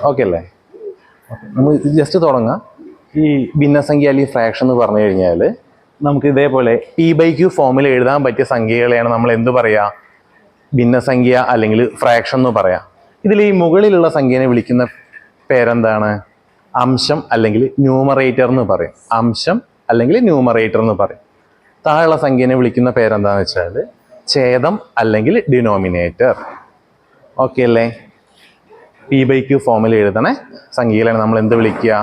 Okay അല്ലേ? നമുക്ക് just തുടങ്ങാം. ഈ ഭിന്നസംഖ്യ അല്ലെങ്കിൽ ഫ്രാക്ഷൻ എന്ന് പറഞ്ഞു കഴിഞ്ഞാൽ നമുക്ക് ഇതേപോലെ P/Q ഫോമിൽ എഴുതാൻ പറ്റിയ സംഖ്യകളെയാണ് നമ്മൾ എന്ത് പറയുക? ഭിന്നസംഖ്യ അല്ലെങ്കിൽ ഫ്രാക്ഷൻ എന്ന് പറയാം. ഇതിൽ ഈ മുകളിലുള്ള സംഖ്യനെ വിളിക്കുന്ന പേരെന്താണ്? അംശം അല്ലെങ്കിൽ ന്യൂമറേറ്റർ എന്ന് പറയും. അംശം അല്ലെങ്കിൽ ന്യൂമറേറ്റർ എന്ന് പറയും. താഴെയുള്ള സംഖ്യനെ വിളിക്കുന്ന പേരെന്താണെന്ന് വെച്ചാൽ ഛേദം അല്ലെങ്കിൽ ഡിനോമിനേറ്റർ. ഓക്കെ അല്ലേ? P/Q ഫോമിൽ എഴുതണ സംഖ്യകളാണ് നമ്മൾ എന്ത് വിളിക്കുക?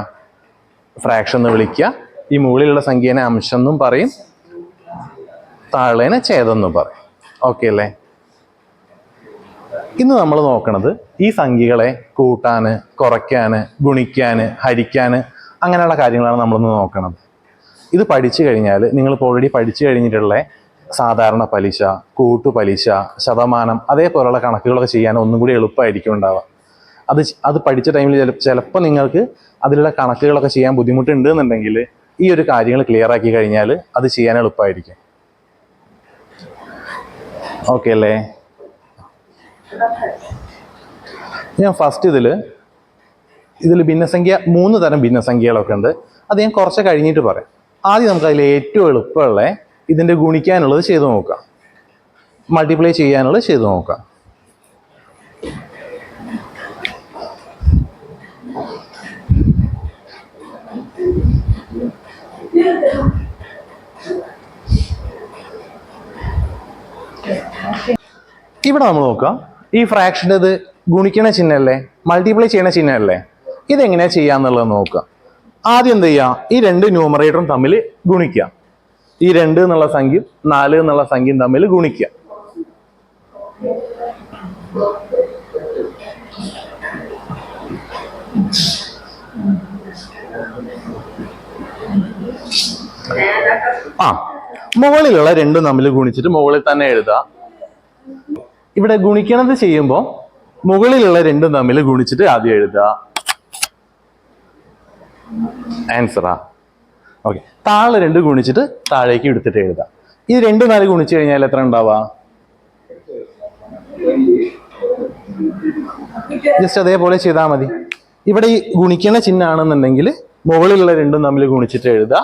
ഫ്രാക്ഷൻ എന്ന് വിളിക്കുക. ഈ മുകളിലുള്ള സംഖ്യനെ അംശം എന്നും പറയും, താഴേനെ ഛേദം എന്നും പറയും. ഓക്കെ അല്ലേ? ഇന്ന് നമ്മൾ നോക്കണത് ഈ സംഖ്യകളെ കൂട്ടാന്, കുറയ്ക്കാന്, ഗുണിക്കാന്, ഹരിക്കാന് അങ്ങനെയുള്ള കാര്യങ്ങളാണ് നമ്മളിന്ന് നോക്കണത്. ഇത് പഠിച്ചു കഴിഞ്ഞാൽ നിങ്ങളിപ്പോൾ ഓൾറെഡി പഠിച്ചു കഴിഞ്ഞിട്ടുള്ള സാധാരണ പലിശ, കൂട്ടുപലിശ, ശതമാനം അതേപോലെയുള്ള കണക്കുകളൊക്കെ ചെയ്യാൻ ഒന്നും കൂടി എളുപ്പമായിരിക്കും ഉണ്ടാവുക. അത് പഠിച്ച ടൈമിൽ ചിലപ്പോൾ നിങ്ങൾക്ക് അതിലുള്ള കണക്കുകളൊക്കെ ചെയ്യാൻ ബുദ്ധിമുട്ടുണ്ട് എന്നുണ്ടെങ്കിൽ ഈ ഒരു കാര്യങ്ങൾ ക്ലിയർ ആക്കി കഴിഞ്ഞാൽ അത് ചെയ്യാൻ എളുപ്പമായിരിക്കും. ഓക്കെ അല്ലേ? ഞാൻ ഫസ്റ്റ് ഇതിൽ ഭിന്നസംഖ്യ 3 തരം ഭിന്നസംഖ്യകളൊക്കെ ഉണ്ട്. അത് ഞാൻ കുറച്ച് കഴിഞ്ഞിട്ട് പറയാം. ആദ്യം നമുക്ക് അതിൽ ഏറ്റവും എളുപ്പമുള്ള ഇതിൻ്റെ ഗുണിക്കാനുള്ളത് ചെയ്ത് നോക്കാം, മൾട്ടിപ്ലൈ ചെയ്യാനുള്ളത് ചെയ്ത് നോക്കാം. ഇവിടെ നമ്മൾ നോക്കാം, ഈ ഫ്രാക്ഷൻ്റെ ഇത് ഗുണിക്കണ ചിഹ്നമല്ലേ, മൾട്ടിപ്ലൈ ചെയ്യണ ചിഹ്നമല്ലേ, ഇതെങ്ങനെയാ ചെയ്യാന്നുള്ളത് നോക്കുക. ആദ്യം എന്ത് ചെയ്യുക? ഈ 2 ന്യൂമറേറ്ററും തമ്മിൽ ഗുണിക്കുക. ഈ 2 എന്നുള്ള സംഖ്യയും 4 എന്നുള്ള സംഖ്യയും തമ്മിൽ ഗുണിക്കുക. മുകളിലുള്ള 2 തമ്മിൽ ഗുണിച്ചിട്ട് മുകളിൽ തന്നെ എഴുതുക. ഇവിടെ ഗുണിക്കണത് ചെയ്യുമ്പോൾ മുകളിലുള്ള 2 തമ്മിൽ ഗുണിച്ചിട്ട് ആദ്യം എഴുതുക. ആൻസറാ. ഓക്കെ. താഴെ 2 ഗുണിച്ചിട്ട് താഴേക്ക് എടുത്തിട്ട് എഴുതുക. ഈ 2 4 ഗുണിച്ചു കഴിഞ്ഞാൽ എത്ര ഉണ്ടാവുക? ജസ്റ്റ് അതേപോലെ ചെയ്താൽ മതി. ഇവിടെ ഈ ഗുണിക്കണ ചിഹ്നമാണെന്നുണ്ടെങ്കിൽ മുകളിലുള്ള 2 തമ്മിൽ ഗുണിച്ചിട്ട് എഴുതുക,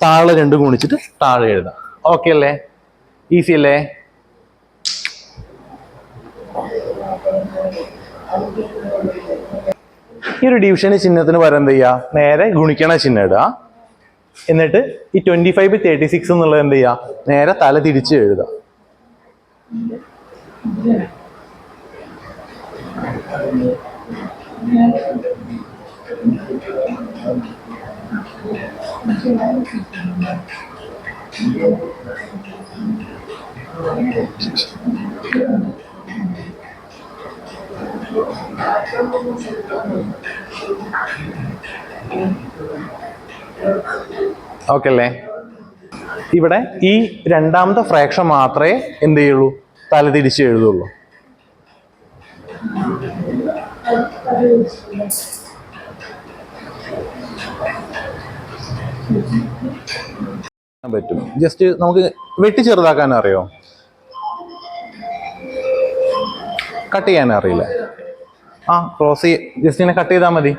താഴെ 2 ഗുണിച്ചിട്ട് താഴെ എഴുതുക. ഓക്കെ അല്ലേ? ഈസി അല്ലേ? ഈ ഒരു ഡിവിഷന് ചിഹ്നത്തിന് പകരം എന്ത് ചെയ്യുക? നേരെ ഗുണിക്കണ ചിഹ്നം ഇടുക. എന്നിട്ട് ഈ 25/36 എന്നുള്ളത് എന്ത് ചെയ്യുക? നേരെ തല തിരിച്ച് എഴുതുക. ഓക്കെ അല്ലേ? ഇവിടെ ഈ രണ്ടാമത്തെ ഫ്രാക്ഷൻ മാത്രമേ എന്ത് ചെയ്യുള്ളൂ? തല തിരിച്ച് എഴുതുള്ളൂ. പറ്റും. ജസ്റ്റ് നമുക്ക് വെട്ടി ചെറുതാക്കാൻ അറിയോ? കട്ട് ചെയ്യാൻ അറിയില്ല? ക്രോസ് ജസ്റ്റ് ഇങ്ങനെ കട്ട് ചെയ്താൽ മതി.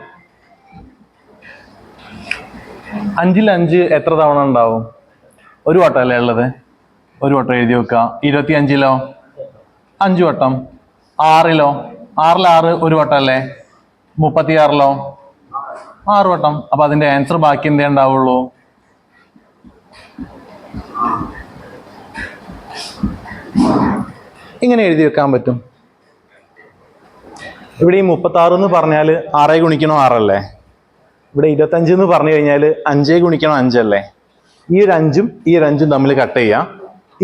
5ൽ 5 എത്ര തവണ ഉണ്ടാവും? ഒരു വട്ടം അല്ലേ ഉള്ളത്? ഒരു വട്ടം എഴുതി വെക്കുക. 25ലോ 5 വട്ടം. 6ലോ 6 ഒരു വട്ടം അല്ലേ? 36ലോ 6 വട്ടം. അപ്പൊ അതിന്റെ ആൻസർ ബാക്കി എന്തേ ഉണ്ടാവുള്ളൂ? ഇങ്ങനെ എഴുതി വെക്കാൻ പറ്റും. ഇവിടെ ഈ 36 എന്ന് പറഞ്ഞാൽ 6 ഗുണിക്കണോ 6 അല്ലേ? ഇവിടെ 25 എന്ന് പറഞ്ഞു കഴിഞ്ഞാൽ 5 ഗുണിക്കണം 5 അല്ലേ? ഈ ഒരു 5ഉം ഈ ഒരു 5ഉം തമ്മിൽ കട്ട് ചെയ്യാം.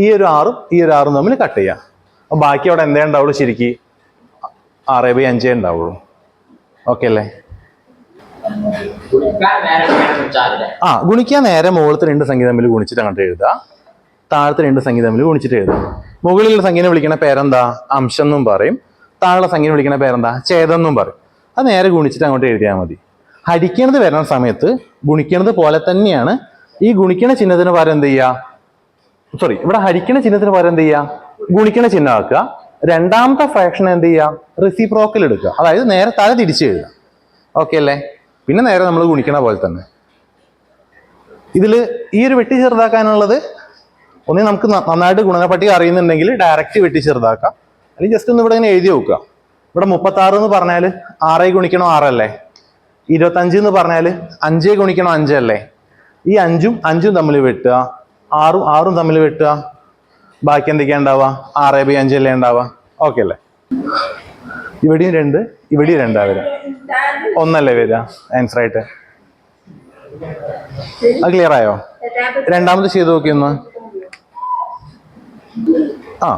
ഈ ഒരു 6ഉം ഈ ഒരു 6ഉം തമ്മിൽ കട്ട് ചെയ്യാം. അപ്പൊ ബാക്കി അവിടെ എന്തേ ഉണ്ടാവുള്ളൂ? ശരിക്ക് 6/5 ഉണ്ടാവുള്ളൂ. ഓക്കെ അല്ലേ? ഗുണിക്കാൻ നേരെ മുകളിലത്തെ 2 സംഖ്യ തമ്മിൽ ഗുണിച്ചിട്ട് അങ്ങോട്ട് എഴുതുക, താഴത്തെ 2 സംഖ്യ തമ്മിൽ ഗുണിച്ചിട്ട് എഴുതുക. മുകളിലുള്ള സംഖ്യനെ വിളിക്കണ പേരെന്താ? അംശം എന്നും പറയും. താഴെ സംഖ്യനെ വിളിക്കണ പേരെന്താ? ഛേദം എന്നും പറയും. അത് നേരെ ഗുണിച്ചിട്ട് അങ്ങോട്ട് എഴുതിയാൽ മതി. ഹരിക്കണത് വരുന്ന സമയത്ത് ഗുണിക്കണത് പോലെ തന്നെയാണ് ഈ ഗുണിക്കണ ചിഹ്നത്തിന് പകരം എന്ത് ചെയ്യുക? ഇവിടെ ഹരിക്കണ ചിഹ്നത്തിന് പകരം എന്ത് ചെയ്യുക? ഗുണിക്കണ ചിഹ്നം ആക്കുക. രണ്ടാമത്തെ ഫ്രാക്ഷൻ എന്ത് ചെയ്യുക, റെസിപ്രോക്കൽ എടുക്കുക, അതായത് നേരെ തല തിരിച്ച് എഴുതുക. ഓക്കെ അല്ലേ? പിന്നെ നേരെ നമ്മൾ ഗുണിക്കണ പോലെ തന്നെ. ഇതിൽ ഈ ഒരു വെട്ടി ചെറുതാക്കാനുള്ളത് ഒന്നേ നമുക്ക് നന്നായിട്ട് ഗുണനപ്പട്ടിക അറിയുന്നുണ്ടെങ്കിൽ ഡയറക്റ്റ് വെട്ടി ചെറുതാക്കാം, അല്ലെങ്കിൽ ജസ്റ്റ് ഒന്ന് ഇവിടെ ഇങ്ങനെ എഴുതി വെക്കുക. ഇവിടെ 36 എന്ന് പറഞ്ഞാൽ 6 ഗുണിക്കണം 6 അല്ലേ? 25 എന്ന് പറഞ്ഞാൽ 5 ഗുണിക്കണം 5 അല്ലേ? ഈ 5ഉം 5ഉം തമ്മിൽ വെട്ടുക, 6ഉം 6ഉം തമ്മിൽ വെട്ടുക, ബാക്കി എന്തൊക്കെയാ ഉണ്ടാവുക? 6/5 അല്ലേ ഉണ്ടാവുക? ഓക്കെ അല്ലേ? ഇവിടെയും 2, ഇവിടെയും 2 വരിക, 1 അല്ലേ വരിക ആൻസർ ആയിട്ട്? അത് ക്ലിയർ ആയോ? രണ്ടാമത് ചെയ്ത് നോക്കിയൊന്ന്. ആ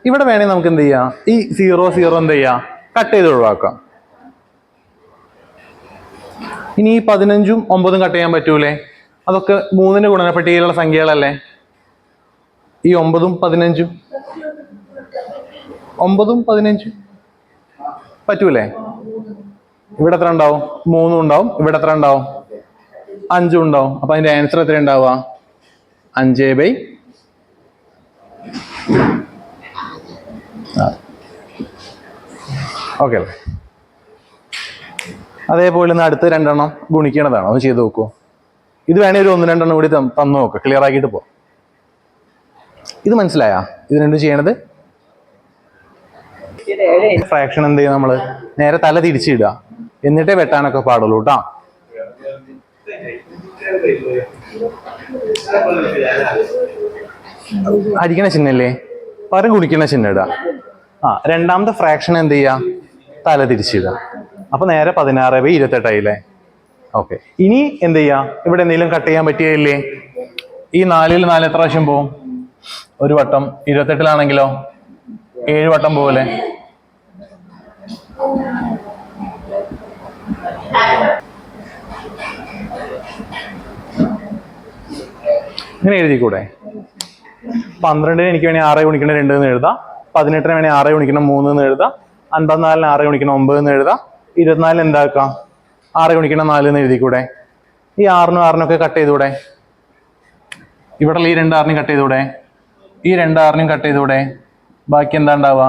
ഇവിടെ വേണമെങ്കിൽ നമുക്ക് എന്ത് ചെയ്യാം, ഈ 0 0 എന്ത് ചെയ്യാം, കട്ട് ചെയ്ത് ഒഴിവാക്കാം. ഇനി ഈ 15ഉം 9ഉം കട്ട് ചെയ്യാൻ പറ്റൂലേ? അതൊക്കെ 3ന്റെ ഗുണനപ്പട്ടികയിലുള്ള സംഖ്യകളല്ലേ? ഈ 9ഉം 15ഉം 9ഉം 15ഉം പറ്റൂലേ? ഇവിടെ എത്ര ഉണ്ടാവും? 3 ഉണ്ടാവും. ഇവിടെ എത്ര ഉണ്ടാവും? 5 ഉണ്ടാവും. അപ്പൊ അതിന്റെ ആൻസർ എത്ര ഉണ്ടാവുക? 5/. ഓക്കെ അല്ലേ? അതേപോലെ അടുത്ത 2 എണ്ണം ഗുണിക്കണതാണ്, ഒന്ന് ചെയ്ത് നോക്കൂ. ഇത് വേണേൽ ഒരു 1 2 എണ്ണം കൂടി തന്നു നോക്കുക, ക്ലിയർ ആക്കിയിട്ട് പോ. ഇത് മനസ്സിലായാ ഇത് രണ്ടും ചെയ്യണത്? ഫ്രാക്ഷൻ എന്ത് ചെയ്യും, നമ്മള് നേരെ തല തിരിച്ചിടുക, എന്നിട്ടേ വെട്ടാനൊക്കെ പാടുള്ളൂ കേട്ടോ. അടിക്കണ ചിഹ്നല്ലേ, പകരം കുടിക്കണ ചിഹ്നം ഇടുക. രണ്ടാമത്തെ ഫ്രാക്ഷൻ എന്ത് ചെയ്യുക, തല തിരിച്ചിടുക. അപ്പൊ നേരെ 16/28 ആയില്ലേ? ഓക്കെ. ഇനി എന്ത് ചെയ്യാ, ഇവിടെ എന്തെങ്കിലും കട്ട് ചെയ്യാൻ പറ്റിയില്ലേ? ഈ 4ൽ 4 എത്ര പ്രാവശ്യം പോവും? ഒരു വട്ടം. 28-ലാണെങ്കിലോ 7 വട്ടം പോവല്ലേ? ഇങ്ങനെ എഴുതിക്കൂടെ? 12-ന് എനിക്ക് വേണേൽ 6 ഗുണിക്കണം 2 എന്ന് എഴുതാം. 18-ന് വേണേൽ 6 ഗുണിക്കണം 3 എന്ന് എഴുതാം. 54-ന് 6 ഗുണിക്കണം 9 എന്ന് എഴുതാം. 24-ന് എന്താക്കാം, 6 ഗുണിക്കണം 4 എന്ന് എഴുതിക്കൂടെ? ഈ 6-നും 6-നൊക്കെ കട്ട് ചെയ്തൂടെ? ഇവിടെ ഈ 2 6-നും കട്ട് ചെയ്തൂടെ? ഈ 2 6-നും കട്ട് ചെയ്തൂടെ? ബാക്കി എന്താ ഉണ്ടാവുക?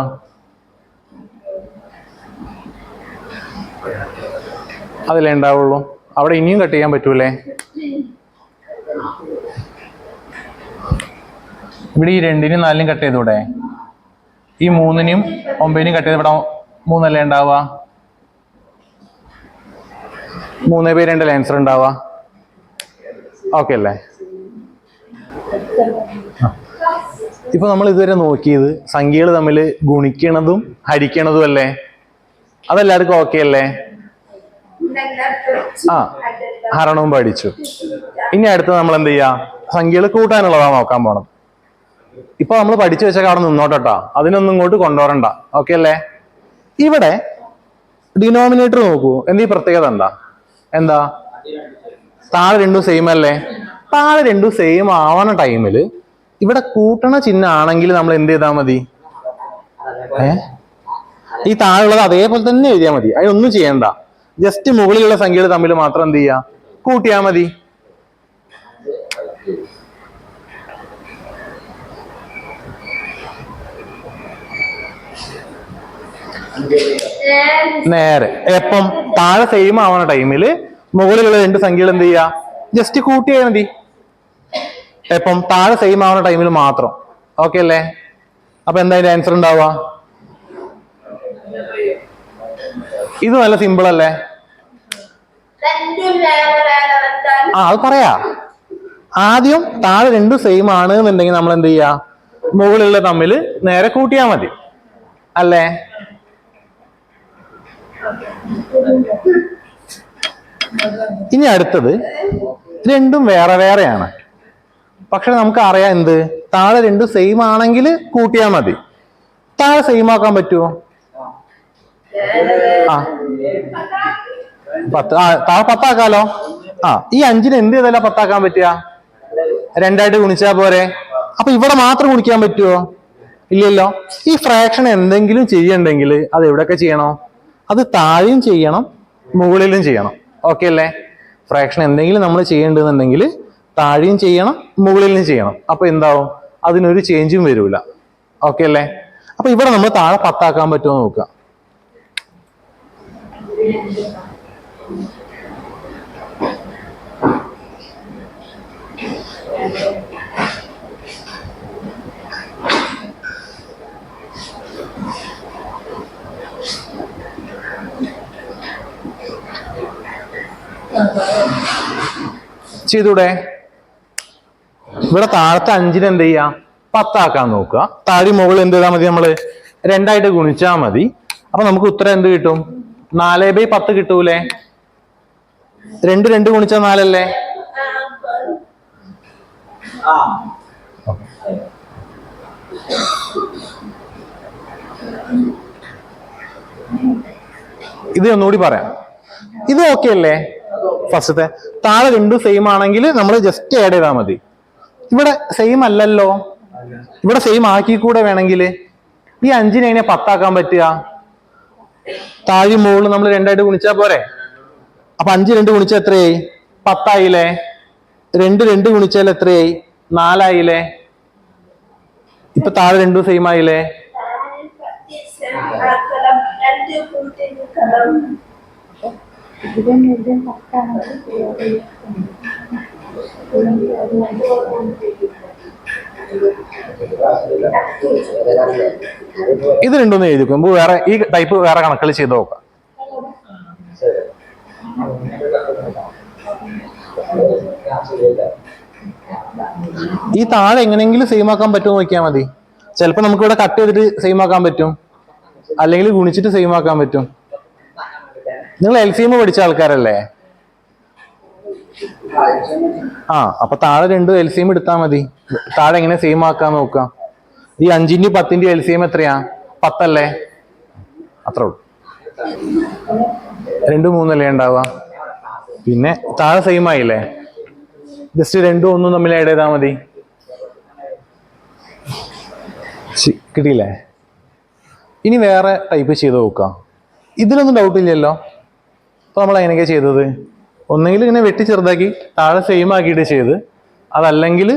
അതിലേ ഉണ്ടാവുള്ളൂ. അവിടെ ഇനിയും കട്ട് ചെയ്യാൻ പറ്റൂലേ? ഇവിടെ ഈ 2-നും 4-നും കട്ട് ചെയ്തൂടെ? ഈ 3-നും 9-നും കട്ട് ചെയ്ത് ഇവിടെ 3 അല്ലേ ഉണ്ടാവുക? 3/2 ആൻസർ ഉണ്ടാവുക. ഓക്കെ അല്ലേ? ഇപ്പൊ നമ്മൾ ഇതുവരെ നോക്കിയത് സംഖ്യകൾ തമ്മിൽ ഗുണിക്കണതും ഹരിക്കണതും അല്ലേ? അതെല്ലാവർക്കും ഓക്കെ അല്ലേ? ഹരണവും പഠിച്ചു. ഇനി അടുത്ത് നമ്മൾ എന്ത് ചെയ്യാ, സംഖ്യകൾ കൂട്ടാനുള്ളതാണ് നോക്കാൻ പോണം. ഇപ്പൊ നമ്മൾ പഠിച്ചു വെച്ചൊക്കെ അവിടെ നിന്നോട്ടോ, അതിനൊന്നും ഇങ്ങോട്ട് കൊണ്ടുവരണ്ട. ഓക്കെ അല്ലേ? ഇവിടെ ഡിനോമിനേറ്റർ നോക്കൂ, ഈ പ്രത്യേകത എന്താ? താഴെ രണ്ടും സെയിം അല്ലേ? താഴെ രണ്ടും സെയിം ആവണ ടൈമില് ഇവിടെ കൂട്ടണ ചിഹ്നം ആണെങ്കിൽ നമ്മൾ എന്ത് ചെയ്താൽ മതി? ഈ താഴെയുള്ളത് അതേപോലെ തന്നെ എഴുതിയാൽ മതി. അതിനൊന്നും ചെയ്യണ്ട. ജസ്റ്റ് മുകളിലുള്ള സംഖ്യകൾ തമ്മിൽ മാത്രം എന്ത് ചെയ്യാ, കൂട്ടിയാൽ മതി. നേരെ എപ്പം താഴെ സെയിം ആവണ ടൈമില് മുകളിലുള്ള 2 സംഖ്യകൾ എന്ത് ചെയ്യാ, ജസ്റ്റ് കൂട്ടിയാൽ മതി. എപ്പം താഴെ സെയിം ആവുന്ന ടൈമിൽ മാത്രം. ഓക്കെ അല്ലേ? അപ്പൊ എന്താ അതിന്റെ ആൻസർ ഉണ്ടാവുക? ഇത് നല്ല സിമ്പിൾ അല്ലേ? അത് പറയാ. ആദ്യം താഴെ രണ്ടും സെയിം ആണ് എന്നുണ്ടെങ്കിൽ നമ്മൾ എന്ത് ചെയ്യാ, മുകളിലുള്ള തമ്മിൽ നേരെ കൂട്ടിയാ മതി അല്ലേ? ഇനി അടുത്തത് രണ്ടും വേറെ വേറെയാണ്. പക്ഷെ നമുക്ക് അറിയാം എന്ത്, താഴെ രണ്ടും സെയിം ആണെങ്കിൽ കൂട്ടിയാൽ മതി. താഴെ സെയിം ആക്കാൻ പറ്റുമോ? താഴെ 10 ആക്കാലോ. ഈ 5-ന് എന്ത് ചെയ്താലും 10 ആക്കാൻ പറ്റുക? 2 ഗുണിച്ചാ പോരെ? അപ്പൊ ഇവിടെ മാത്രം ഗുണിക്കാൻ പറ്റുമോ? ഇല്ലല്ലോ. ഈ ഫ്രാക്ഷൻ എന്തെങ്കിലും ചെയ്യണ്ടെങ്കിൽ അത് എവിടെയൊക്കെ ചെയ്യണോ? അത് താഴെയും ചെയ്യണം, മുകളിലും ചെയ്യണം. ഓക്കെ അല്ലേ? ഫ്രാക്ഷൻ എന്തെങ്കിലും നമ്മൾ ചെയ്യേണ്ടതെന്നുണ്ടെങ്കിൽ താഴെയും ചെയ്യണം, മുകളിലും ചെയ്യണം. അപ്പൊ എന്താവും? അതിനൊരു ചേഞ്ചും വരൂല. ഓക്കെ അല്ലേ? അപ്പൊ ഇവിടെ നമ്മൾ താഴെ 10 ആക്കാൻ പറ്റുമോ നോക്കുക. ചെയ്തൂടെ? ഇവിടെ താഴത്തെ 5 എന്ത് ചെയ്യാ? 10 ആക്കാൻ നോക്കുക. താഴെ മുകളിൽ എന്ത് ചെയ്താൽ മതി? നമ്മള് 2 ആയിട്ട് ഗുണിച്ചാൽ മതി. അപ്പൊ നമുക്ക് ഉത്തരം എന്ത് കിട്ടും? 4/10 കിട്ടൂലേ? 2 ഗുണിച്ചാൽ 4 അല്ലേ? ഇത് ഒന്നുകൂടി പറയാം. ഇത് ഓക്കെ അല്ലേ? ഫസ്റ്റത്തെ താഴെ 2 സെയിം ആണെങ്കിൽ നമ്മൾ ജസ്റ്റ് ആഡ് ചെയ്താൽ മതി. ഇവിടെ സെയിം അല്ലല്ലോ. ഇവിടെ സെയിം ആക്കി കൂടെ വേണമെങ്കിൽ ഈ 5 എങ്ങനെ 10 ആക്കാൻ പറ്റുക? താഴെ മുകളിൽ നമ്മൾ 2 ആയിട്ട് ഗുണിച്ചാൽ പോരെ? അപ്പൊ 5 2 ഗുണിച്ചാൽ എത്രയായി? 10 ആയില്ലേ? 2 ഗുണിച്ചാൽ എത്രയായി? 4 ആയില്ലേ? ഇപ്പൊ താഴെ 2 സെയിം ആയില്ലേ? ഇത് രണ്ടൊന്ന് എഴുതി വെക്കുമ്പോ വേറെ ഈ ടൈപ്പ് വേറെ കണക്കുകൾ ചെയ്ത് നോക്കാം. ഈ താഴെ എങ്ങനെയെങ്കിലും സെയിം ആക്കാൻ പറ്റുമോ നോക്കിയാൽ മതി. ചിലപ്പോൾ നമുക്ക് ഇവിടെ കട്ട് ചെയ്തിട്ട് സെയിം ആക്കാൻ പറ്റും, അല്ലെങ്കിൽ ഗുണിച്ചിട്ട് സെയിം ആക്കാൻ പറ്റും. നിങ്ങൾ LCM പഠിച്ച ആൾക്കാരല്ലേ? അപ്പൊ താഴെ 2 LCM എടുത്താൽ മതി. താഴെ എങ്ങനെ സെയിം ആക്കാൻ നോക്കാം. ഈ 5ന്റെയും 10ന്റെയും LCM എത്രയാ? 10 അല്ലേ? അത്ര ഉള്ളൂ. 2 3 അല്ലേ ഉണ്ടാവുക? പിന്നെ താഴെ സെയിം ആയില്ലേ? ജസ്റ്റ് 2 1 തമ്മിൽ ആഡ് ചെയ്താൽ മതി. കിട്ടിയില്ലേ? ഇനി വേറെ ടൈപ്പ് ചെയ്ത് നോക്കാം. ഇതിലൊന്നും ഡൗട്ട് ഇല്ലല്ലോ. അപ്പൊ നമ്മൾ എങ്ങനെയൊക്കെയാ ചെയ്തത്? ഒന്നെങ്കിൽ ഇങ്ങനെ വെട്ടി ചെറുതാക്കി താഴെ സെയിം ആക്കിയിട്ട് ചെയ്ത്, അതല്ലെങ്കിൽ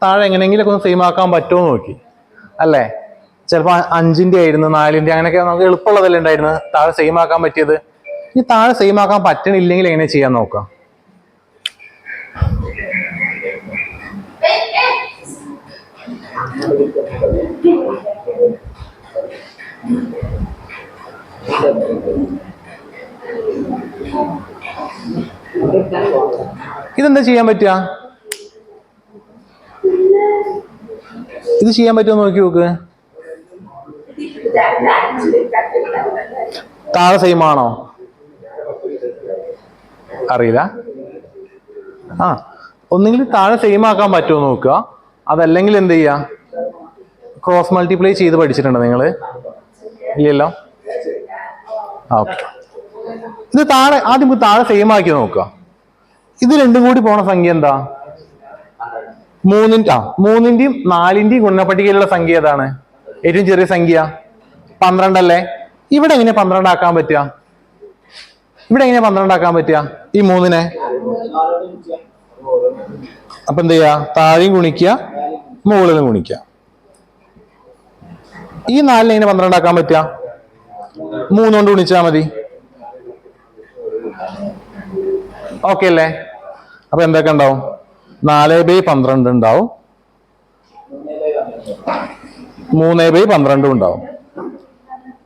താഴെ എങ്ങനെയെങ്കിലൊക്കെ ഒന്ന് സെയിം ആക്കാൻ പറ്റുമോ നോക്കി അല്ലേ? ചിലപ്പോൾ 5ന്റെ ആയിരുന്നു, 4ന്റെ അങ്ങനെയൊക്കെ നമുക്ക് എളുപ്പമുള്ളതല്ലേ ഉണ്ടായിരുന്നു താഴെ സെയിം ആക്കാൻ പറ്റിയത്. ഇനി താഴെ സെയിം ആക്കാൻ പറ്റണില്ലെങ്കിൽ എങ്ങനെ ചെയ്യാൻ നോക്കാം. ഇതെന്താ ചെയ്യാൻ പറ്റുക? ഇത് ചെയ്യാൻ പറ്റുമോ നോക്കി നോക്ക്. താഴെ സെയിം ആണോ? അറിയില്ല. ഒന്നെങ്കിൽ താഴെ സെയിം ആക്കാൻ പറ്റുമോ നോക്കുക, അതല്ലെങ്കിൽ എന്ത് ചെയ്യുക, ക്രോസ് മൾട്ടിപ്ലൈ ചെയ്ത് പഠിച്ചിട്ടുണ്ടോ നിങ്ങൾ? ഇല്ലല്ലോ. ഓക്കെ. ഇത് താഴെ ആദ്യം താഴെ സെയിം ആക്കി നോക്കുക. ഇത് രണ്ടും കൂടി പോണ സംഖ്യ എന്താ? 3ന്റെയും 4ന്റെയും ഗുണപട്ടികയിലുള്ള സംഖ്യ ഏതാണ്? ഏറ്റവും ചെറിയ സംഖ്യ 12 അല്ലേ? ഇവിടെ എങ്ങനെ 12 ആക്കാൻ പറ്റുക? ഇവിടെ എങ്ങനെ 12 ആക്കാൻ പറ്റുക? ഈ 3നെ അപ്പൊ എന്ത് ചെയ്യാ? താഴെയും ഗുണിക്കുക, മുകളിലും ഗുണിക്കുക. ഈ 4നെ എങ്ങനെ 12 ആക്കാൻ പറ്റുക? 3 കൊണ്ട് ഗുണിച്ചാൽ മതി. ഓക്കെ അല്ലേ? അപ്പൊ എന്തൊക്കെ ഉണ്ടാവും? 4/12 ഉണ്ടാവും, 3/12 ഉണ്ടാവും.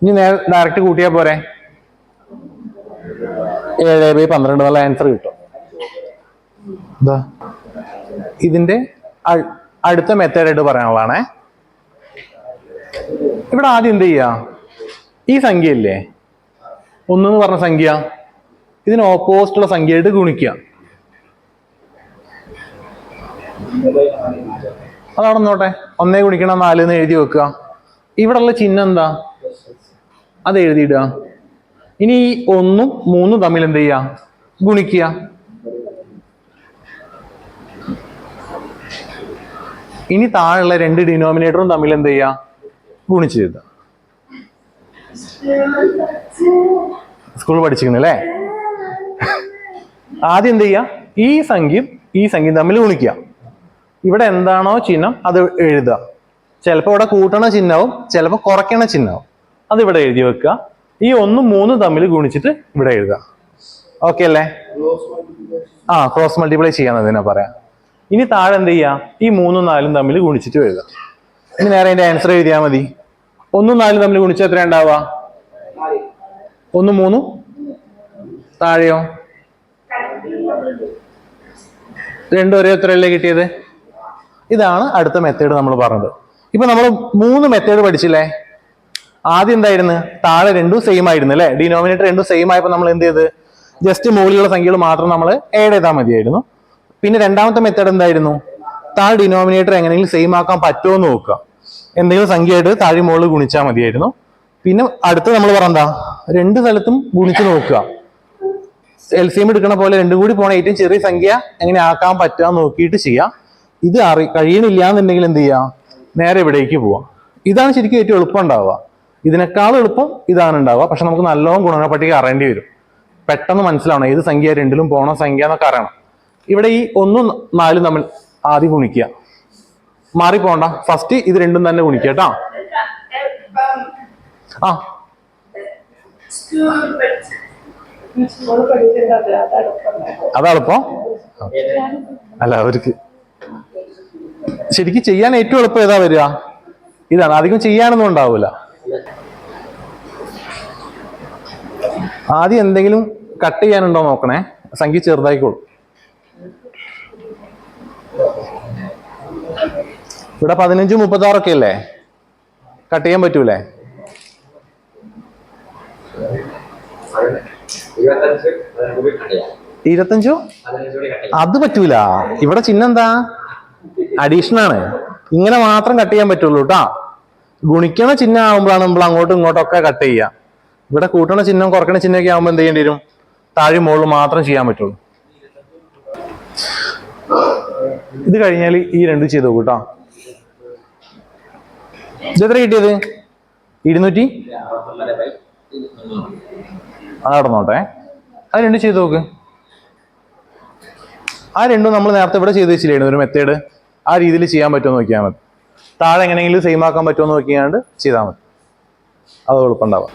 ഇനി ഡയറക്റ്റ് കൂട്ടിയാൽ പോരെ? 7/12 എന്നുള്ള ആൻസർ കിട്ടും. ഇതിന്റെ അടുത്ത മെത്തേഡ് പറയാനുള്ളതാണേ. ഇവിടെ ആദ്യം എന്ത് ചെയ്യാ? ഈ സംഖ്യ ഇല്ലേ, 1 എന്ന് പറഞ്ഞ സംഖ്യ, ഇതിന് ഓപ്പോസിറ്റുള്ള സംഖ്യയായിട്ട് ഗുണിക്കുക. അതവിടെ നോട്ടെ. 1 ഗുണിക്കണം 4 എന്ന് എഴുതി വെക്കുക. ഇവിടെ ഉള്ള ചിഹ്നം എന്താ? അത് എഴുതിയിടുക. ഇനി ഈ 1ഉം 3ഉം തമ്മിൽ എന്ത് ചെയ്യുക? ഗുണിക്കുക. ഇനി താഴെയുള്ള 2 ഡിനോമിനേറ്ററും തമ്മിൽ എന്ത് ചെയ്യുക? ഗുണിച്ച് എഴുതുക. സ്കൂൾ പഠിച്ചിരിക്കുന്നല്ലേ? ആദ്യം എന്ത് ചെയ്യുക? ഈ സംഖ്യയും തമ്മിൽ ഗുണിക്കുക. ഇവിടെ എന്താണോ ചിഹ്നം അത് എഴുതുക. ചിലപ്പോൾ ഇവിടെ കൂട്ടണ ചിഹ്നവും ചിലപ്പോൾ കുറയ്ക്കണ ചിഹ്നവും. അത് ഇവിടെ എഴുതി വെക്കുക. ഈ 1 3 തമ്മിൽ ഗുണിച്ചിട്ട് ഇവിടെ എഴുതുക. ഓക്കെ അല്ലേ? ക്രോസ് മൾട്ടിപ്ലൈ ചെയ്യാന്നതിനാ പറയാം. ഇനി താഴെ എന്ത് ചെയ്യാ? ഈ 3 4 തമ്മിൽ ഗുണിച്ചിട്ട് എഴുതുക. ഇനി നേരെ അതിന്റെ ആൻസർ എഴുതിയാൽ മതി. 1 4 തമ്മിൽ ഗുണിച്ചാൽ എത്ര ഉണ്ടാവുക? 1 3 താഴെയോ 2 ഒരേ ഉത്തരല്ലേ കിട്ടിയത്? ഇതാണ് അടുത്ത മെത്തേഡ് നമ്മൾ പറഞ്ഞത്. ഇപ്പൊ നമ്മൾ 3 മെത്തേഡ് പഠിച്ചില്ലേ? ആദ്യം എന്തായിരുന്നു? താഴെ രണ്ടും സെയിം ആയിരുന്നു അല്ലെ? ഡിനോമിനേറ്റർ രണ്ടും സെയിം ആയപ്പോൾ നമ്മൾ എന്ത് ചെയ്ത്? ജസ്റ്റ് മുകളിലുള്ള സംഖ്യകൾ മാത്രം നമ്മൾ ആഡ് ചെയ്താൽ മതിയായിരുന്നു. പിന്നെ രണ്ടാമത്തെ മെത്തേഡ് എന്തായിരുന്നു? താഴെ ഡിനോമിനേറ്റർ എങ്ങനെയെങ്കിലും സെയിം ആക്കാൻ പറ്റുമോ എന്ന് നോക്കുക. എന്തെങ്കിലും സംഖ്യയായിട്ട് താഴെ മുകളിൽ ഗുണിച്ചാൽ മതിയായിരുന്നു. പിന്നെ അടുത്ത് നമ്മൾ പറഞ്ഞാ രണ്ട് സ്ഥലത്തും ഗുണിച്ച് നോക്കുക. LCM എടുക്കണ പോലെ രണ്ടും കൂടി പോണ ഏറ്റവും ചെറിയ സംഖ്യ എങ്ങനെ ആക്കാൻ പറ്റുക നോക്കിയിട്ട് ചെയ്യാം. ഇത് കഴിയണില്ല എന്നുണ്ടെങ്കിൽ എന്ത് ചെയ്യാം? നേരെ ഇവിടേക്ക് പോവാം. ഇതാണ് ശരിക്കും ഏറ്റവും എളുപ്പം ഉണ്ടാവുക. ഇതിനേക്കാളും എളുപ്പം ഇതാണ് ഉണ്ടാവുക. പക്ഷെ നമുക്ക് നല്ലോണം ഗുണന പട്ടിക അറിയേണ്ടി വരും. പെട്ടെന്ന് മനസ്സിലാവണം ഏത് സംഖ്യ രണ്ടിലും പോണ സംഖ്യ എന്നൊക്കെ അറിയണം. ഇവിടെ ഈ 1 4 തമ്മിൽ ആദ്യം ഗുണിക്കുക. മാറിപ്പോണ്ട, ഫസ്റ്റ് ഇത് രണ്ടും തന്നെ ഗുണിക്കുക കേട്ടോ. അതെളുപ്പം അല്ല, അവർക്ക് ശരിക്കും ചെയ്യാൻ ഏറ്റവും എളുപ്പം ഏതാ വരിക? ഇതാണ്. അധികം ചെയ്യാനൊന്നും ഉണ്ടാവില്ല. ആദ്യം എന്തെങ്കിലും കട്ട് ചെയ്യാനുണ്ടോ നോക്കണേ. സംഖ്യ ചെറുതായിക്കോളും. ഇവിടെ 15 36 ഒക്കെ അല്ലേ? കട്ട് ചെയ്യാൻ പറ്റൂലേ? 25 അത് പറ്റൂല. ഇവിടെ ചിഹ്നം എന്താ? അഡീഷൻ ആണ്. ഇങ്ങനെ മാത്രം കട്ട് ചെയ്യാൻ പറ്റുള്ളൂ കേട്ടാ. ഗുണിക്കണ ചിഹ്നം ആകുമ്പോഴാണ് നമ്മൾ അങ്ങോട്ടും ഇങ്ങോട്ടും ഒക്കെ കട്ട് ചെയ്യുക. ഇവിടെ കൂട്ടണ ചിഹ്നം കുറക്കണ ചിഹ്നമൊക്കെ ആകുമ്പോൾ എന്ത് ചെയ്യേണ്ടി വരും? താഴെ മുകളിൽ മാത്രം ചെയ്യാൻ പറ്റുള്ളൂ. ഇത് കഴിഞ്ഞാൽ ഈ രണ്ടും ചെയ്ത് നോക്കൂ കേട്ടോ. ഇതെത്ര കിട്ടിയത്? 200. അതടന്നോട്ടെ. അത് രണ്ടും ചെയ്ത് നോക്ക്. ആ രണ്ടും നമ്മൾ നേരത്തെ ഇവിടെ ചെയ്ത് വെച്ചില്ലായിരുന്നു ഒരു മെത്തേഡ്. ആ രീതിയിൽ ചെയ്യാൻ പറ്റുമോ നോക്കിയാൽ മതി. താഴെ എങ്ങനെയെങ്കിലും സെയിം ആക്കാൻ പറ്റുമോ നോക്കിയാണ്ട് ചെയ്താൽ മതി. അത് എളുപ്പമുണ്ടാവാം.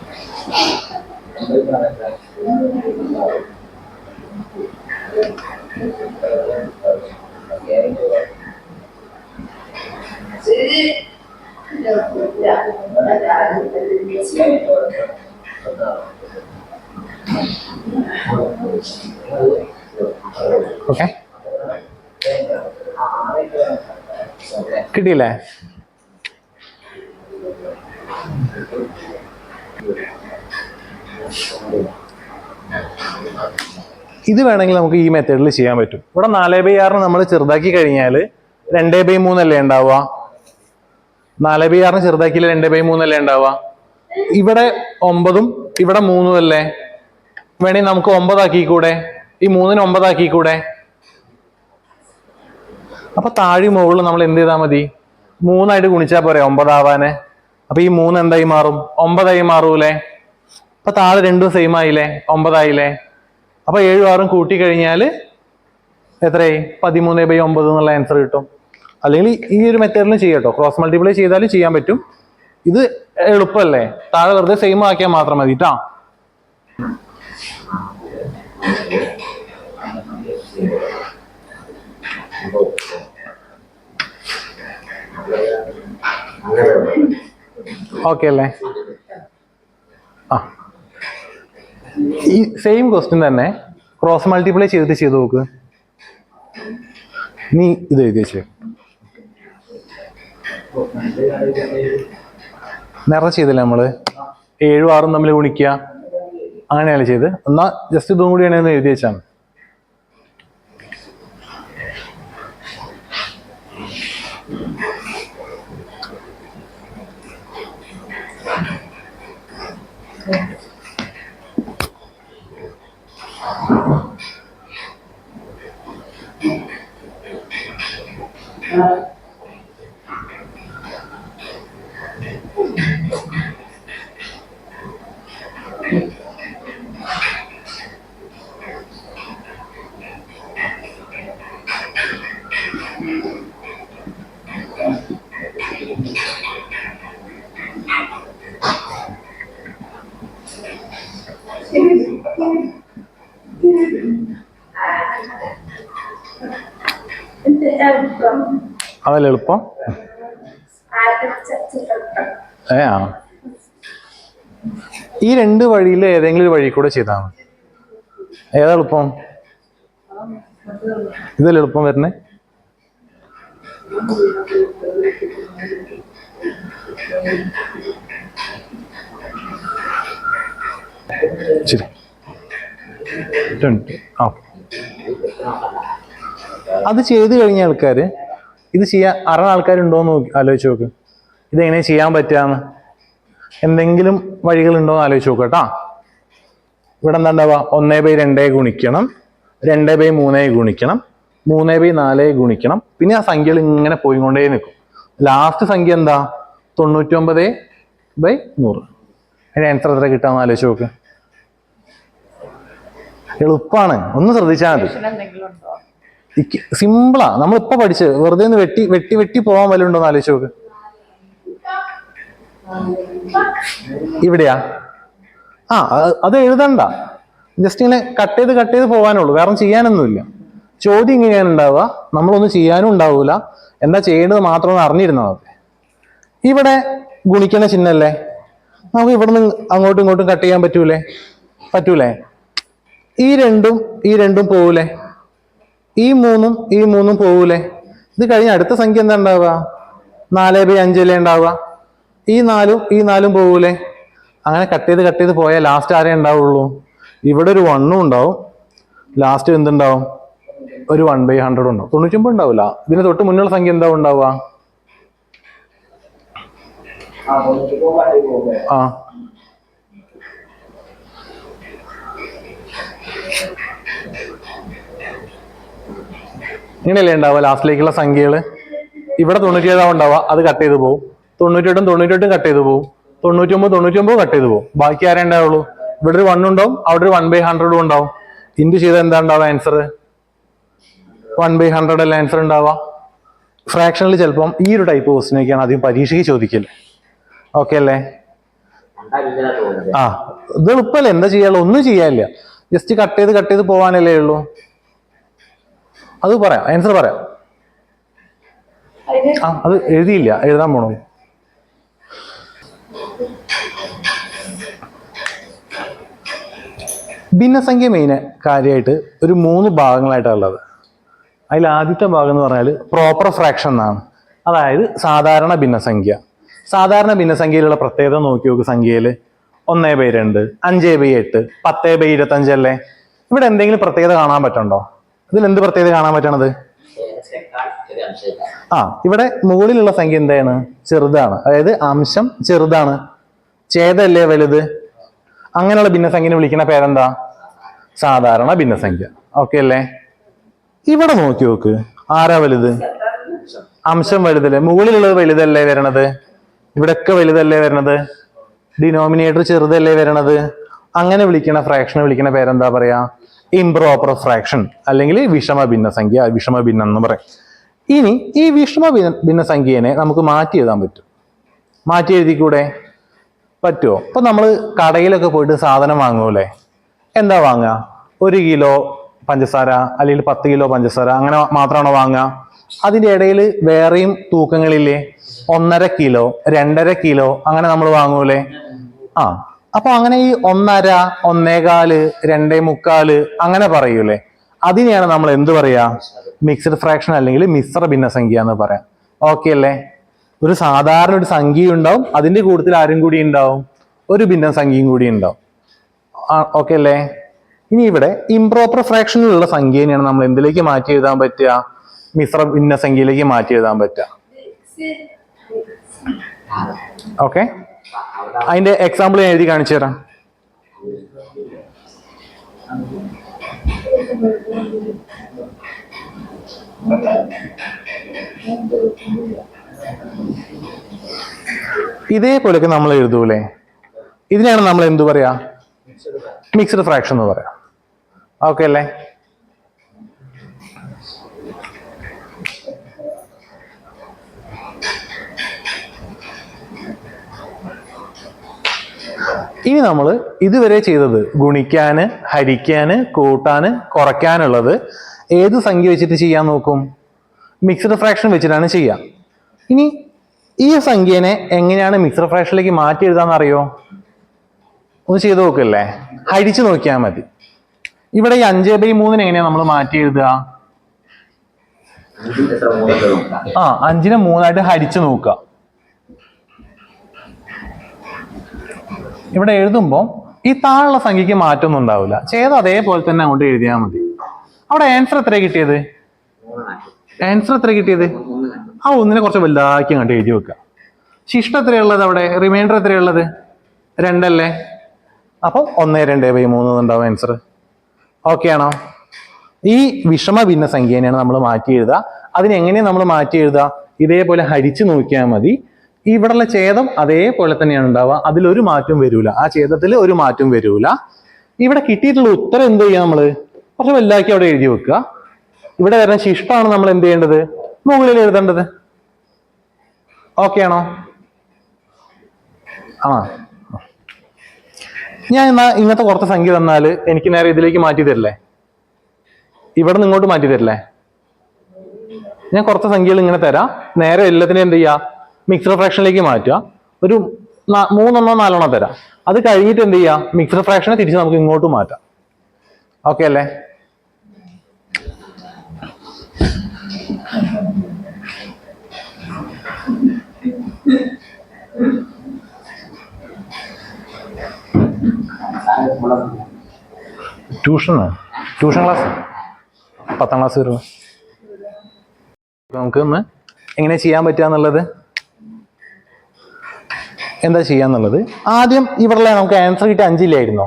ഓക്കെ, കിട്ടിയില്ലേ? ഇത് വേണമെങ്കിൽ നമുക്ക് ഈ മെത്തേഡിൽ ചെയ്യാൻ പറ്റും. ഇവിടെ 4/6 നമ്മൾ ചെറുതാക്കി കഴിഞ്ഞാൽ 2/3 അല്ലേ ഉണ്ടാവുക? 4/6 ചെറുതാക്കിയില്ല 2/3 അല്ലേ ഉണ്ടാവുക? ഇവിടെ 9ഉം ഇവിടെ 3ഉം അല്ലേ? വേണമെങ്കിൽ നമുക്ക് 9 ആക്കിക്കൂടെ? ഈ 3നെ 9 ആക്കിക്കൂടെ? അപ്പൊ താഴെ മുകളിൽ നമ്മൾ എന്ത് ചെയ്താൽ മതി? 3 ആയിട്ട് ഗുണിച്ചാൽ പോരെ 9 ആവാന്. അപ്പൊ ഈ 3 എന്തായി മാറും? 9 ആയി മാറൂലേ? അപ്പൊ താഴെ രണ്ടും സെയിം ആയില്ലേ? 9 ആയില്ലേ? അപ്പൊ 7ഉം 6ഉം കൂട്ടി കഴിഞ്ഞാൽ എത്രയായി? 13/9 എന്നുള്ള ആൻസർ കിട്ടും. അല്ലെങ്കിൽ ഈ ഒരു മെത്തേഡിലും ചെയ്യാം കേട്ടോ. ക്രോസ് മൾട്ടിപ്ലൈ ചെയ്താലും ചെയ്യാൻ പറ്റും. ഇത് എളുപ്പമല്ലേ? താഴെ വെറുതെ സെയിം ആക്കിയാൽ മാത്രം മതി കേട്ടോ. ഓക്കെ അല്ലേ? ഈ സെയിം ക്വസ്റ്റ്യൻ തന്നെ ക്രോസ് മൾട്ടിപ്ലൈ ചെയ്തിട്ട് ചെയ്ത് നോക്ക്. നീ ഇത് എഴുതി വെച്ചേ. നേരത്തെ ചെയ്തില്ല നമ്മള് 7ഉം 6ഉം തമ്മിൽ ഗുണിക്കുക, അങ്ങനെയല്ലേ ചെയ്ത്? എന്നാ ജസ്റ്റ് ഇതും കൂടി ആണെന്ന് എഴുതി വെച്ചാണ്. അതല്ല എളുപ്പം. ആ ഈ രണ്ട് വഴിയിൽ ഏതെങ്കിലും ഒരു വഴി കൂടെ ചെയ്താൽ മതി. ഏതാ എളുപ്പം? ഇതല്ലേ എളുപ്പം വരുന്നേ? ശരി, അത് ചെയ്ത് കഴിഞ്ഞ ആൾക്കാര് ഇത് ചെയ്യാൻ അറിയുന്ന ആൾക്കാരുണ്ടോന്ന് ആലോചിച്ച് നോക്ക്. ഇതെങ്ങനെ ചെയ്യാൻ പറ്റാന്ന് എന്തെങ്കിലും വഴികളുണ്ടോന്ന് ആലോചിച്ച് നോക്കുക കേട്ടാ. ഇവിടെ എന്താ ഉണ്ടാവുക? 1/2 ഗുണിക്കണം, 2/3 ഗുണിക്കണം, 3/4 ഗുണിക്കണം. പിന്നെ ആ സംഖ്യകൾ ഇങ്ങനെ പോയിക്കൊണ്ടേ നിൽക്കും. ലാസ്റ്റ് സംഖ്യ എന്താ? 99/100. അതിന്റെ ആൻസർ എത്ര കിട്ടാന്ന് ആലോചിച്ച് നോക്ക്. എളുപ്പമാണ്, ഒന്ന് ശ്രദ്ധിച്ചാൽ മതി. സിമ്പിളാ. നമ്മളിപ്പോ പഠിച്ച് വെറുതെ ഒന്ന് വെട്ടി വെട്ടി വെട്ടി പോകാൻ വല്ല ഉണ്ടോന്ന് ആലോചിച്ച് നോക്ക്. ഇവിടെയാ? ആ അത് എഴുതണ്ട, ജസ്റ്റ് ഇങ്ങനെ കട്ട് ചെയ്ത് പോകാനുള്ളൂ, വേറെ ചെയ്യാനൊന്നുമില്ല. ചോദ്യം ഇങ്ങനെയാണ് ഉണ്ടാവുക, നമ്മളൊന്നും ചെയ്യാനും ഉണ്ടാവൂല. എന്താ ചെയ്യേണ്ടത് മാത്രം ഒന്ന് അറിഞ്ഞിരുന്നാൽ മതി. ഇവിടെ ഗുണിക്കുന്ന ചിഹ്നല്ലേ, നമുക്ക് ഇവിടെ നിന്ന് അങ്ങോട്ടും ഇങ്ങോട്ടും കട്ട് ചെയ്യാൻ പറ്റൂലേ? ഈ രണ്ടും പോവൂലേ? ഈ മൂന്നും പോവൂലേ? ഇത് കഴിഞ്ഞ അടുത്ത സംഖ്യ എന്താ ഉണ്ടാവുക? 4/5 ഉണ്ടാവുക. ഈ നാലും പോവൂലേ? അങ്ങനെ കട്ട് ചെയ്ത് പോയാൽ ലാസ്റ്റ് ആരേ ഉണ്ടാവുള്ളൂ? ഇവിടെ ഒരു 1 ഉണ്ടാവും, ലാസ്റ്റ് എന്തുണ്ടാവും? ഒരു 1/100 ഉണ്ടാവും. 99 ഉണ്ടാവില്ല. ഇതിന് തൊട്ട് മുന്നുള്ള സംഖ്യ എന്താ ഉണ്ടാവുക? ആ ഇങ്ങനെയല്ലേ ഉണ്ടാവുക ലാസ്റ്റിലേക്കുള്ള സംഖ്യകൾ? ഇവിടെ 97 ഉണ്ടാവുക, അത് കട്ട് ചെയ്ത് പോകും. 98 കട്ട് ചെയ്ത് പോകും. 99 കട്ട് ചെയ്ത് പോകും. ബാക്കി ആരേ ഉണ്ടാവുള്ളൂ? ഇവിടെ ഒരു 1 ഉണ്ടാവും, അവിടെ ഒരു 1/100 ഉണ്ടാവും. ഇൻറ്റു ചെയ്ത് എന്താ ഉണ്ടാവുക ആൻസർ? 1/100 അല്ല ആൻസർ ഉണ്ടാവുക. ഫ്രാക്ഷനിൽ ചിലപ്പം ഈ ഒരു ടൈപ്പ് ക്വസ്റ്റിനൊക്കെയാണ് ആദ്യം പരീക്ഷയ്ക്ക് ചോദിക്കല്. ഓക്കെ അല്ലേ? ആ ഇത് എളുപ്പമല്ലേ, എന്താ ചെയ്യാനുള്ളൂ? ഒന്നും ചെയ്യാനില്ല, ജസ്റ്റ് കട്ട് ചെയ്ത് പോവാനല്ലേ ഉള്ളൂ. അത് പറയാം, ആൻസർ പറയാം. ആ അത് എഴുതിയില്ല, എഴുതാൻ പോണോ? ഭിന്നസംഖ്യ മെയിന് കാര്യമായിട്ട് ഒരു 3 ഭാഗങ്ങളായിട്ടാണ് ഉള്ളത്. അതിൽ ആദ്യത്തെ ഭാഗം എന്ന് പറഞ്ഞാൽ പ്രോപ്പർ ഫ്രാക്ഷൻ എന്നാണ്. അതായത് സാധാരണ ഭിന്നസംഖ്യ. സാധാരണ ഭിന്നസംഖ്യയിലുള്ള പ്രത്യേകത നോക്കി നോക്ക്. സംഖ്യയിൽ 1/2, 5/8, 10/25 അല്ലേ? ഇവിടെ എന്തെങ്കിലും പ്രത്യേകത കാണാൻ പറ്റണ്ടോ? ഇതിൽ എന്ത് പ്രത്യേകത കാണാൻ പറ്റണത്? ആ ഇവിടെ മുകളിലുള്ള സംഖ്യ എന്താണ്? ചെറുതാണ്, അതായത് അംശം ചെറുതാണ്. ഛേദമല്ലേ വലുത്? അങ്ങനെയുള്ള ഭിന്നസംഖ്യനെ വിളിക്കുന്ന പേരെന്താ? സാധാരണ ഭിന്നസംഖ്യ. ഓക്കെ അല്ലേ? ഇവിടെ നോക്കി നോക്ക്, ആരാ വലുത്? അംശം വലുതല്ലേ? മുകളിലുള്ളത് വലുതല്ലേ വരണത്? ഇവിടെയൊക്കെ വലുതല്ലേ വരണത്? ഡിനോമിനേറ്റർ ചെറുതല്ലേ വരണത്? അങ്ങനെ വിളിക്കുന്ന ഫ്രാക്ഷനെ വിളിക്കുന്ന പേരെന്താ പറയാ? ഇംപ്രോപ്പർ ഫ്രാക്ഷൻ, അല്ലെങ്കിൽ വിഷമ ഭിന്നസംഖ്യ, വിഷമ ഭിന്നം എന്ന് പറയും. ഇനി ഈ വിഷമ ഭിന്നസംഖ്യനെ നമുക്ക് മാറ്റി എഴുതാൻ പറ്റും. മാറ്റി എഴുതിക്കൂടെ? പറ്റുമോ? ഇപ്പൊ നമ്മൾ കടയിലൊക്കെ പോയിട്ട് സാധനം വാങ്ങൂലേ? എന്താ വാങ്ങുക? 1 കിലോ പഞ്ചസാര അല്ലെങ്കിൽ 10 കിലോ പഞ്ചസാര, അങ്ങനെ മാത്രമാണോ വാങ്ങുക? അതിൻ്റെ ഇടയിൽ വേറെയും തൂക്കങ്ങളില്ലേ? 1.5 കിലോ, 2.5 കിലോ, അങ്ങനെ നമ്മൾ വാങ്ങൂലേ? ആ അപ്പൊ അങ്ങനെ ഈ 1.5, 1.25, 2.25 അങ്ങനെ പറയൂലേ? അതിനെയാണ് നമ്മൾ എന്ത് പറയാ? മിക്സ്ഡ് ഫ്രാക്ഷൻ അല്ലെങ്കിൽ മിശ്ര ഭിന്നസംഖ്യ എന്ന് പറയാം. ഓക്കെ അല്ലേ? ഒരു സാധാരണ ഒരു സംഖ്യ ഉണ്ടാവും, അതിന്റെ കൂട്ടത്തിൽ ആരും കൂടി ഉണ്ടാവും? ഒരു ഭിന്നസംഖ്യയും കൂടി ഉണ്ടാവും. ഓക്കെ അല്ലേ? ഇനി ഇവിടെ ഇംപ്രോപ്പർ ഫ്രാക്ഷനിലുള്ള സംഖ്യനെയാണ് നമ്മൾ എന്തിലേക്ക് മാറ്റി എഴുതാൻ പറ്റുക? മിശ്ര ഭിന്നസംഖ്യയിലേക്ക് മാറ്റി എഴുതാൻ പറ്റുക. ഓക്കെ, അതിന്റെ എക്സാമ്പിൾ ഞാൻ എഴുതി കാണിച്ചു തരാം. ഇതേപോലെയൊക്കെ നമ്മൾ എഴുതൂലേ? ഇതിനെയാണ് നമ്മൾ എന്തു പറയാ? മിക്സ്ഡ് ഫ്രാക്ഷൻ എന്ന് പറയാം. ഓക്കെ അല്ലേ? ഇനി നമ്മൾ ഇതുവരെ ചെയ്തത് ഗുണിക്കാന്, ഹരിക്കാന്, കൂട്ടാന്, കുറയ്ക്കാനുള്ളത് ഏത് സംഖ്യ വെച്ചിട്ട് ചെയ്യാൻ നോക്കും? മിക്സ്ഡ് ഫ്രാക്ഷൻ വെച്ചിട്ടാണ് ചെയ്യുക. ഇനി ഈ സംഖ്യേനെ എങ്ങനെയാണ് മിക്സ്ഡ് ഫ്രാക്ഷനിലേക്ക് മാറ്റി എഴുതാന്ന് അറിയോ? ഒന്ന് ചെയ്ത് നോക്കല്ലേ, ഹരിച്ചു നോക്കിയാൽ മതി. ഇവിടെ ഈ 5/3 എങ്ങനെയാ നമ്മൾ മാറ്റി എഴുതുക? 5നെ 3 ഹരിച്ചു നോക്കുക. ഇവിടെ എഴുതുമ്പോൾ ഈ താഴെയുള്ള സംഖ്യക്ക് മാറ്റമൊന്നും ഉണ്ടാവില്ല, ഛേദം അതേപോലെ തന്നെ അങ്ങോട്ട് എഴുതിയാൽ മതി. അവിടെ ആൻസർ എത്ര കിട്ടിയത്? ആ 1നെ കുറച്ച് വലുതാക്കി അങ്ങോട്ട് എഴുതി വെക്കുക. ശിഷ്ടം എത്രയുള്ളത്? അവിടെ റിമൈൻഡർ എത്രയുള്ളത്? 2 അല്ലേ? അപ്പം 1/2/3 ഉണ്ടാവും ആൻസർ. ഓക്കെ ആണോ? ഈ വിഷമ ഭിന്ന സംഖ്യേനെയാണ് നമ്മൾ മാറ്റി എഴുതുക. അതിനെങ്ങനെയാണ് നമ്മൾ മാറ്റി എഴുതുക? ഇതേപോലെ ഹരിച്ചു നോക്കിയാൽ മതി. ഇവിടെയുള്ള ഛേദം അതേപോലെ തന്നെയാണ് ഉണ്ടാവുക, അതിലൊരു മാറ്റം വരൂല, ആ ഛേദത്തിൽ ഒരു മാറ്റം വരൂല. ഇവിടെ കിട്ടിയിട്ടുള്ള ഉത്തരം എന്ത് ചെയ്യുക? നമ്മൾ കുറച്ച് വലുതാക്കി അവിടെ എഴുതി വെക്കുക. ഇവിടെ വരുന്ന ശിഷ്ടമാണ് നമ്മൾ എന്ത് ചെയ്യേണ്ടത്? മുകളിൽ എഴുതേണ്ടത്. ഓക്കെ ആണോ? ഞാൻ എന്നാ ഇങ്ങനത്തെ കുറച്ച് സംഖ്യ തന്നാൽ എനിക്ക് നേരെ ഇതിലേക്ക് മാറ്റി തരില്ലേ? ഇവിടെ നിന്ന് ഇങ്ങോട്ട് മാറ്റി തരില്ലേ? ഞാൻ കുറച്ച് സംഖ്യകൾ ഇങ്ങനെ തരാം, നേരെ എല്ലാത്തിനും എന്ത് ചെയ്യുക? മിക്സ്ഡ് ഫ്രാക്ഷനിലേക്ക് മാറ്റുക. ഒരു 3 4 തരാം. അത് കഴിഞ്ഞിട്ട് എന്ത് ചെയ്യുക? മിക്സ്ഡ് ഫ്രാക്ഷനെ തിരിച്ച് നമുക്ക് ഇങ്ങോട്ട് മാറ്റാം. ഓക്കെ അല്ലേ? ട്യൂഷൻ ക്ലാസ് 10ാം ക്ലാസ് വരുമോ? നമുക്ക് ഒന്ന് എങ്ങനെ ചെയ്യാൻ പറ്റുക എന്നുള്ളത്, എന്താ ചെയ്യാന്നുള്ളത്, ആദ്യം ഇവിടെ നമുക്ക് ആൻസർ കിട്ടിയ 5 ഇല്ലായിരുന്നോ?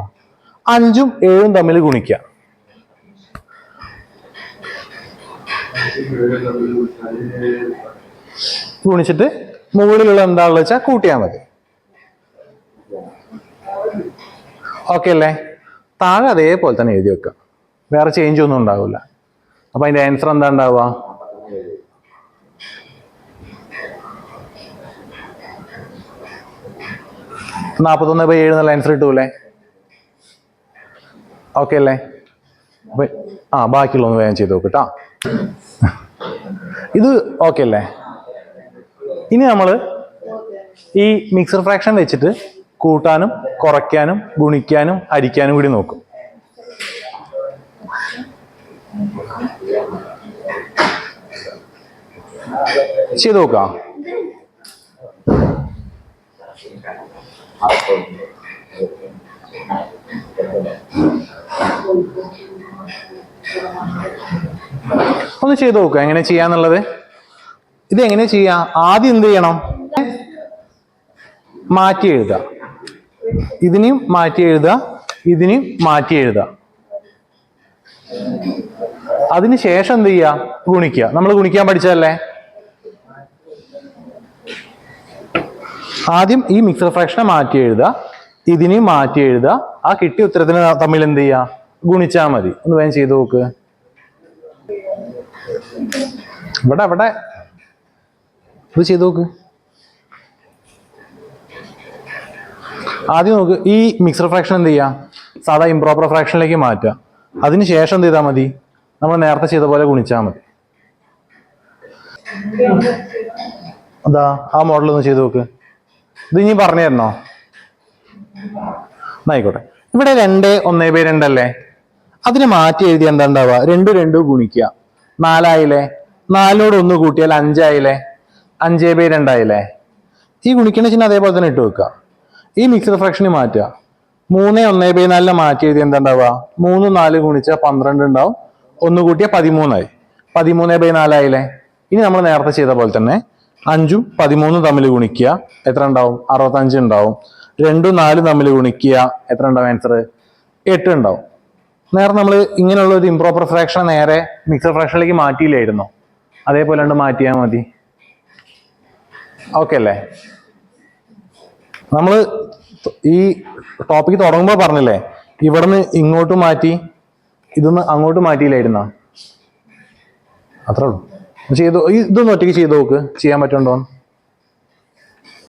5ഉം 7ഉം തമ്മിൽ ഗുണിക്കുക. ഗുണിച്ചിട്ട് മുകളിലുള്ള എന്താണെന്ന് വെച്ചാൽ കൂട്ടിയാൽ മതി. ഓക്കെ അല്ലേ? താഴെ അതേപോലെ തന്നെ എഴുതി വെക്കുക, വേറെ ചേഞ്ച് ഒന്നും ഉണ്ടാവില്ല. അപ്പൊ അതിന്റെ ആൻസർ എന്താ ഉണ്ടാവുക? 41/7 എന്നുള്ള ആൻസർ കിട്ടൂലേ? ഓക്കെ അല്ലേ? ബാക്കിയുള്ളൊന്ന് വേഗം ചെയ്ത് നോക്കട്ടാ. ഇത് ഓക്കെ അല്ലേ? ഇനി നമ്മൾ ഈ മിക്സർ ഫ്രാക്ഷൻ വെച്ചിട്ട് കൂട്ടാനും കുറയ്ക്കാനും ഗുണിക്കാനും ഹരിക്കാനും കൂടി നോക്കും. ചെയ്ത് നോക്കാം. ഒന്ന് ചെയ്ത് നോക്കുക എങ്ങനെ ചെയ്യാന്നുള്ളത്. ഇത് എങ്ങനെ ചെയ്യാം? ആദ്യം എന്ത് ചെയ്യണം? മാറ്റി എഴുതുക. ഇതിനെയും മാറ്റി എഴുതുക, ഇതിനെയും മാറ്റി എഴുതുക. അതിനുശേഷം എന്ത് ചെയ്യുക? ഗുണിക്കുക. നമ്മൾ ഗുണിക്കാൻ പഠിച്ചതല്ലേ? ആദ്യം ഈ മിക്സർ ഫ്രാക്ഷനെ മാറ്റി എഴുതുക, ഇതിനെയും മാറ്റി എഴുതുക. ആ കിട്ടിയ ഉത്തരത്തിന് തമ്മിൽ എന്ത് ചെയ്യുക? ഗുണിച്ചാൽ മതി. ഒന്ന് വേഗം ചെയ്ത് നോക്ക്. ഇവിടെ ഇത് ചെയ്ത് നോക്ക്. ആദ്യം നോക്ക്, ഈ മിക്സർ ഫ്രാക്ഷൻ എന്ത് ചെയ്യുക? സാധാ ഇംപ്രോപ്പർ ഫ്രാക്ഷനിലേക്ക് മാറ്റുക. അതിനുശേഷം എന്ത് ചെയ്താൽ മതി? നമ്മൾ നേരത്തെ ചെയ്ത പോലെ ഗുണിച്ചാൽ മതി. അതാ ആ മോഡൽ ഒന്ന് ചെയ്ത് നോക്ക്. ഇത് ഇനി പറഞ്ഞു തരണോ? ആയിക്കോട്ടെ. ഇവിടെ 2 1/2 അല്ലേ? അതിന് മാറ്റി എഴുതി എന്താ ഉണ്ടാവുക? 2 2 ഗുണിക്കുക, 4 ആയില്ലേ? 4നോട് 1 കൂട്ടിയാൽ 5 ആയില്ലേ? 5/2 ആയില്ലേ? ഈ ഗുണിക്കണ ചിഹ്നം അതേപോലെ തന്നെ ഇട്ട് വെക്കുക. ഈ മിക്സഡ് ഫ്രാക്ഷന് മാറ്റുക. 3 1/4 മാറ്റി എഴുതി എന്താ ഉണ്ടാവുക? 3 4 ഗുണിച്ചാൽ 12 ഉണ്ടാവും. 1 കൂട്ടിയാൽ 13 ആയി. 13/4 ആയില്ലേ? ഇനി നമ്മൾ നേരത്തെ ചെയ്ത പോലെ തന്നെ 5ഉം 13ഉം തമ്മിൽ ഗുണിക്കുക. എത്ര ഉണ്ടാവും? 65 ഉണ്ടാവും. 2ഉം 4ഉം തമ്മിൽ ഗുണിക്കുക. എത്ര ഉണ്ടാവും ആൻസർ? 8 ഉണ്ടാവും. നേരെ നമ്മൾ ഇങ്ങനെയുള്ള ഒരു ഇംപ്രോപ്പർ ഫ്രാക്ഷൻ നേരെ മിക്സഡ് ഫ്രാക്ഷനിലേക്ക് മാറ്റിയില്ലായിരുന്നോ? അതേപോലെ മാറ്റിയാൽ മതി. ഓക്കെ അല്ലേ? നമ്മൾ ഈ ടോപ്പിക്ക് തുടങ്ങുമ്പോൾ പറഞ്ഞില്ലേ, ഇവിടുന്ന് ഇങ്ങോട്ട് മാറ്റി, ഇതൊന്ന് അങ്ങോട്ട് മാറ്റിയില്ലായിരുന്നോ? അത്രേ ഉള്ളൂ. ഇതൊന്ന് ഒറ്റയ്ക്ക് ചെയ്ത് നോക്ക്, ചെയ്യാൻ പറ്റുന്നുണ്ടോ?